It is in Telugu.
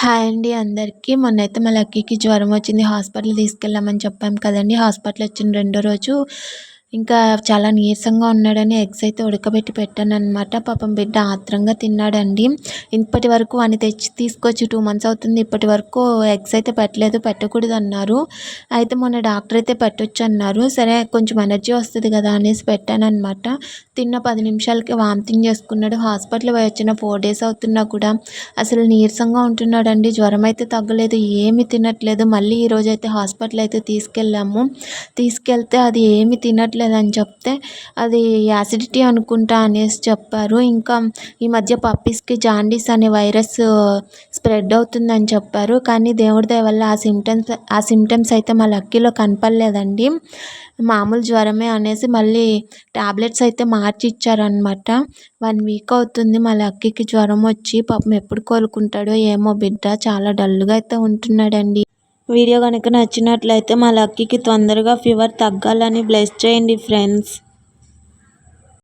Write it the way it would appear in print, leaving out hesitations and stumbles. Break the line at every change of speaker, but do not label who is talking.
హాయ్ అండి అందరికీ. మొన్నైతే మా లక్కీకి జ్వరం వచ్చింది. హాస్పిటల్ తీసుకెళ్ళామని చెప్పాం కదండీ! హాస్పిటల్ వచ్చిన రెండో రోజు ఇంకా చాలా నీరసంగా ఉన్నాడని ఎగ్స్ అయితే ఉడకబెట్టి పెట్టాననమాట. పాపం బిడ్డ ఆత్రంగా తిన్నాడండి. ఇప్పటి వరకు వాడిని తీసుకొచ్చి 2 మంత్స్ అవుతుంది. ఇప్పటి వరకు ఎగ్స్ అయితే పెట్టలేదు, పెట్టకూడదన్నారు. అయితే మొన్న డాక్టర్ అయితే పెట్టొచ్చన్నారు. సరే కొంచెం ఎనర్జీ వస్తది కదా అనేసి పెట్టాననమాట. తిన్న 10 నిమిషాలకే వామిటింగ్ చేసుకున్నాడు. హాస్పిటల్ పోయి వచ్చిన 4 డేస్ అవుతున్నా కూడా అసలు నీరసంగా ఉంటున్నాడండి. జ్వరం అయితే తగ్గలేదు, ఏమీ తినట్లేదు. మళ్ళీ ఈరోజైతే హాస్పిటల్ అయితే తీసుకెళ్ళాము. తీసుకెళ్తే అది ఏమీ తినట్లేదని చెప్తే అది యాసిడిటీ అనుకుంటా అనేసి చెప్పారు. ఇంకా ఈ మధ్య పప్పీస్‌కి జాండీస్ అనే వైరస్ స్ప్రెడ్ అవుతుందని చెప్పారు. కానీ దేవుడి దయ వల్ల ఆ సిమ్టమ్స్ అయితే మా లక్కీలో కనపడలేదండి. మామూలు జ్వరమే అనేసి మళ్ళీ టాబ్లెట్స్ అయితే మార్చి ఇచ్చారనమాట. 1 వీక్ అవుతుంది మా లక్కీకి జ్వరం వచ్చి. పాపం ఎప్పుడు కోలుకుంటాడో ఏమో బిడ్డ. చాలా డల్‌గా అయితే ఉంటున్నాడండి. వీడియో గనుక నచ్చినట్లయితే మా లక్కీకి తొందరగా ఫీవర్ తగ్గాలని బ్లెస్ చేయండి ఫ్రెండ్స్.